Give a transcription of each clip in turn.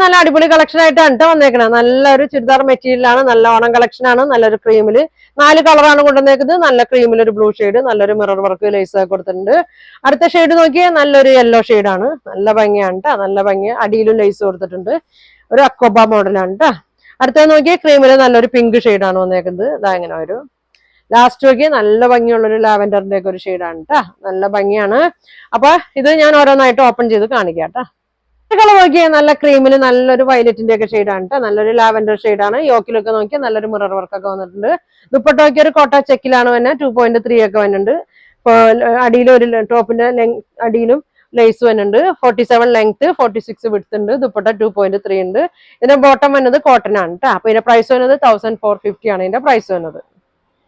നല്ല അടിപൊളി കളക്ഷൻ ആയിട്ടാണ് കേട്ടോ വന്നേക്കണത്. നല്ലൊരു ചുരിദാർ മെറ്റീരിയലാണ്, നല്ല ഓണം കളക്ഷൻ ആണ്. നല്ലൊരു ക്രീമില് 4 കളറാണ് കൊണ്ടുവന്നേക്കുന്നത്. നല്ല ക്രീമിൽ ഒരു ബ്ലൂ ഷെയ്ഡ്, നല്ലൊരു മിറർ വർക്ക് ലേസ് ഒക്കെ കൊടുത്തിട്ടുണ്ട്. അടുത്ത ഷെയ്ഡ് നോക്കിയാൽ നല്ലൊരു യെല്ലോ ഷെയ്ഡാണ്, നല്ല ഭംഗിയാണ് കേട്ടോ, നല്ല ഭംഗി. അടിയിലും ലേസ് കൊടുത്തിട്ടുണ്ട്, ഒരു അക്കോബ മോഡലാണ് കേട്ടോ. അടുത്തത് നോക്കിയാൽ ക്രീമില് നല്ലൊരു പിങ്ക് ഷെയ്ഡാണ് വന്നേക്കുന്നത്. ഇതാ ഇങ്ങനെ ഒരു ലാസ്റ്റ് നോക്കി നല്ല ഭംഗിയുള്ളൊരു ലാവൻഡറിന്റെ ഒക്കെ ഒരു ഷെയ്ഡാണ് കേട്ടോ, നല്ല ഭംഗിയാണ്. അപ്പൊ ഇത് ഞാൻ ഓരോന്നായിട്ട് ഓപ്പൺ ചെയ്ത് കാണിക്കാം കേട്ടോ. കളർ നോക്കിയാൽ നല്ല ക്രീമിൽ നല്ലൊരു വയലറ്റിന്റെ ഒക്കെ ഷെയ്ഡാണ് കേട്ടോ, നല്ലൊരു ലാവൻഡർ ഷെയ്ഡാണ്. യോക്കിലൊക്കെ നോക്കിയാൽ നല്ലൊരു മിറർ വർക്ക് ഒക്കെ വന്നിട്ടുണ്ട്. ദുപ്പട്ട നോക്കിയ ഒരു കോട്ട ചെക്കിലാണ് വന്നെ, 2.3 ഒക്കെ വന്നിട്ടുണ്ട്. അടിയിലും ഒരു ടോപ്പിന്റെ അടിയിലും ലേസ് വന്നിട്ടുണ്ട്. 47 ലെങ്ത്, 46 വിഡ്ത്ത് ഉണ്ട്. ദുപ്പട്ട 2.3 ഉണ്ട്. ഇതിന്റെ ബോട്ടം വന്നത് കോട്ടൺ ആണ് കേട്ടോ. അപ്പൊ ഇതിന്റെ പ്രൈസ് വന്നത് 1450 ആണ് ഇതിന്റെ പ്രൈസ് വന്നത്.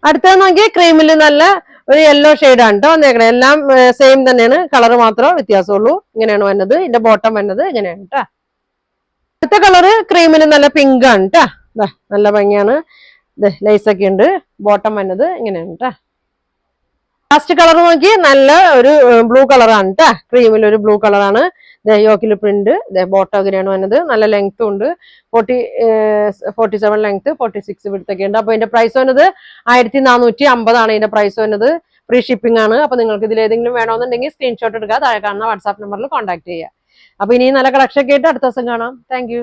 അടുത്തത് നോക്കി ക്രീമിൽ നല്ല ഒരു യെല്ലോ ഷെയ്ഡാണ് കേട്ടോ വന്നേക്കണേ. എല്ലാം സെയിം തന്നെയാണ്, കളർ മാത്രമേ വ്യത്യാസമുള്ളൂ. ഇങ്ങനെയാണ് വന്നത്. ഇതിന്റെ ബോട്ടം വന്നത് ഇങ്ങനെയാണ് കേട്ടോ. അടുത്ത കളറ് ക്രീമിൽ നല്ല പിങ്ക് ആണ് കേട്ടോ, നല്ല ഭംഗിയാണ്. ലൈസ് ഒക്കെ ഉണ്ട്. ബോട്ടം വന്നത് ഇങ്ങനെയാണ് കേട്ടോ. ലാസ്റ്റ് കളർ നോക്കി നല്ല ഒരു ബ്ലൂ കളറാണ് കേട്ടോ, ക്രീമിൽ ഒരു ബ്ലൂ കളറാണ്. യോക്കിൽ പ്രിന്റ്, ബോട്ടം അങ്ങനെയാണ് വന്നത്. നല്ല ലെങ്ത്തും ഉണ്ട്, 47 ലെങ്ത്, 46 വിഡ്ത്ത് ഉണ്ട്. അപ്പൊ ഇതിന്റെ പ്രൈസ് വന്നത് 1450 ആണ് ഇതിന്റെ പ്രൈസ് വന്നത്. ഫ്രീ ഷിപ്പിംഗ് ആണ്. അപ്പൊ നിങ്ങൾക്ക് ഇതിൽ ഏതെങ്കിലും വേണമെന്നുണ്ടെങ്കിൽ സ്ക്രീൻഷോട്ട് എടുക്കുക, താഴെ കാണുന്ന വാട്സാപ്പ് നമ്പറിൽ കോൺടാക്ട് ചെയ്യുക. അപ്പൊ ഇനി നല്ല കളക്ഷൻ ഒക്കെ ആയിട്ട് അടുത്ത ദിവസം കാണാം. താങ്ക്